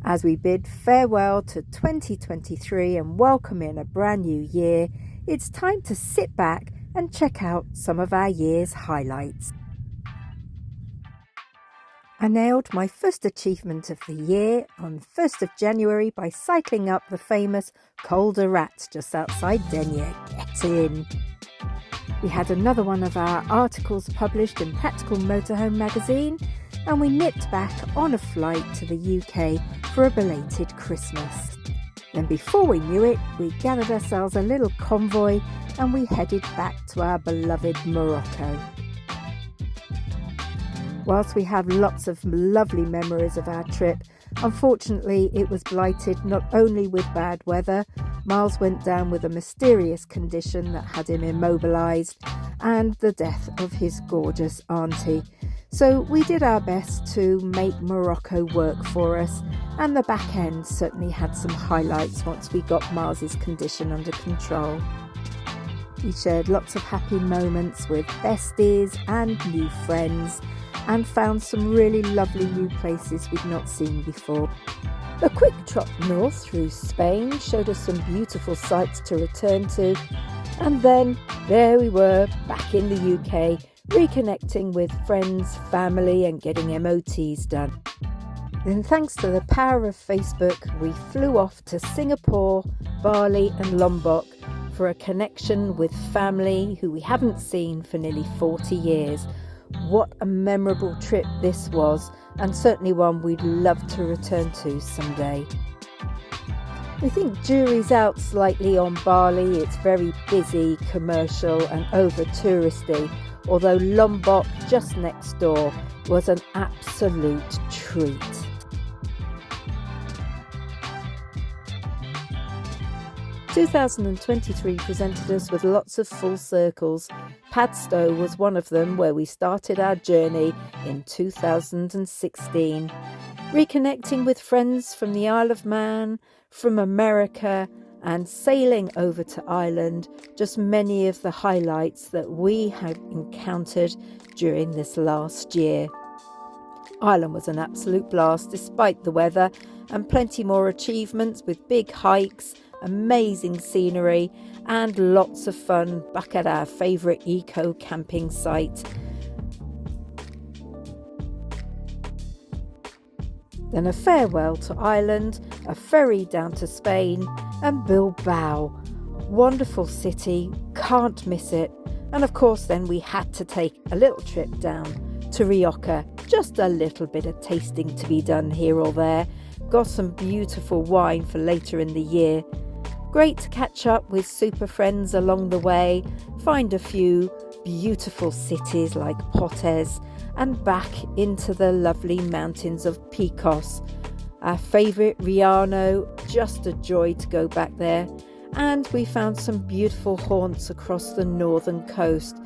As we bid farewell to 2023 and welcome in a brand new year, it's time to sit back and check out some of our year's highlights. I nailed my first achievement of the year on 1st of January by cycling up the famous Col de Rats just outside Denyer. Get in! We had another one of our articles published in Practical Motorhome magazine, and we nipped back on a flight to the UK for a belated Christmas. Then before we knew it, we gathered ourselves a little convoy and we headed back to our beloved Morocco. Whilst we have lots of lovely memories of our trip, unfortunately it was blighted not only with bad weather. Miles went down with a mysterious condition that had him immobilised, and the death of his gorgeous auntie. So we did our best to make Morocco work for us, and the back end certainly had some highlights once we got Miles's condition under control. We shared lots of happy moments with besties and new friends, and found some really lovely new places we'd not seen before. A quick trot north through Spain showed us some beautiful sights to return to, and then there we were back in the UK, reconnecting with friends, family and getting MOTs done. Then thanks to the power of Facebook, we flew off to Singapore, Bali and Lombok for a connection with family who we haven't seen for nearly 40 years. What a memorable trip this was, and certainly one we'd love to return to someday. We think jury's out slightly on Bali. It's very busy, commercial and over touristy, although Lombok, just next door, was an absolute treat. "2023 presented us with lots of full circles. Padstow was one of them, where we started our journey in 2016. Reconnecting with friends from the Isle of Man, from America and sailing over to Ireland, just many of the highlights that we have encountered during this last year. Ireland was an absolute blast despite the weather, and plenty more achievements with big hikes, amazing scenery and lots of fun back at our favourite eco camping site. Then a farewell to Ireland, a ferry down to Spain and Bilbao. Wonderful city, can't miss it. And of course then we had to take a little trip down to Rioja, just a little bit of tasting to be done here or there. Got some beautiful wine for later in the year. Great to catch up with super friends along the way, find a few beautiful cities like Potes and back into the lovely mountains of Picos. Our favourite Riano, just a joy to go back there. And we found some beautiful haunts across the northern coast.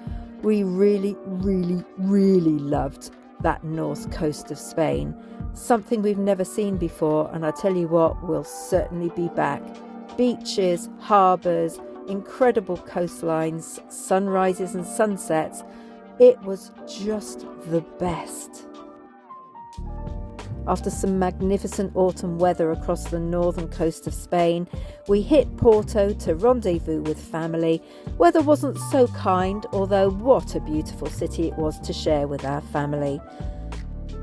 We really loved that north coast of Spain. Something we've never seen before, and I tell you what, we'll certainly be back. Beaches, harbours, incredible coastlines, sunrises and sunsets. It was just the best. After some magnificent autumn weather across the northern coast of Spain, we hit Porto to rendezvous with family. Weather wasn't so kind, although what a beautiful city it was to share with our family.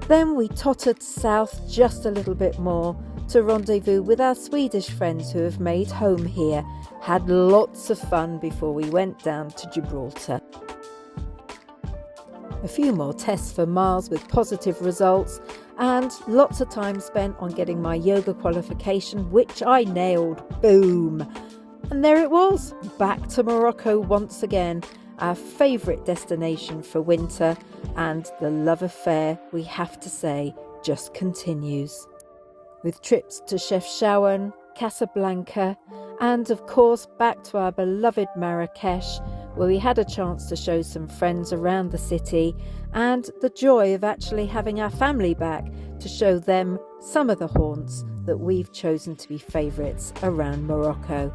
Then we tottered south just a little bit more to rendezvous with our Swedish friends who have made home here. Had lots of fun before we went down to Gibraltar. A few more tests for Miles with positive results, and lots of time spent on getting my yoga qualification, which I nailed. Boom! And there it was, back to Morocco once again, our favourite destination for winter, and the love affair, we have to say, just continues. With trips to Chefchaouen, Casablanca, and of course back to our beloved Marrakesh, where we had a chance to show some friends around the city, and the joy of actually having our family back to show them some of the haunts that we've chosen to be favourites around Morocco.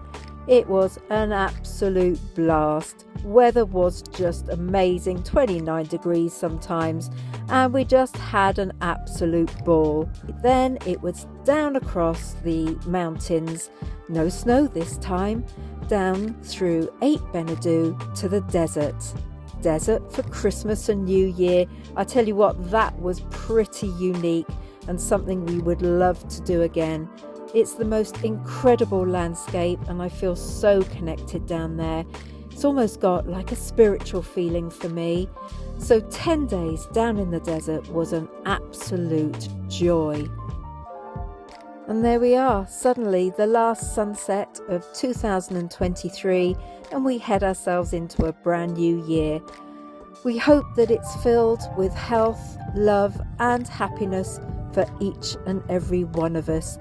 It was an absolute blast. Weather was just amazing, 29 degrees sometimes, and we just had an absolute ball. Then it was down across the mountains, no snow this time, down through 8 Benedou to the desert for Christmas and New Year. I tell you what, that was pretty unique and something we would love to do again. It's the most incredible landscape and I feel so connected down there. It's almost got like a spiritual feeling for me. So 10 days down in the desert was an absolute joy. And there we are, suddenly the last sunset of 2023, and we head ourselves into a brand new year. We hope that it's filled with health, love and happiness for each and every one of us.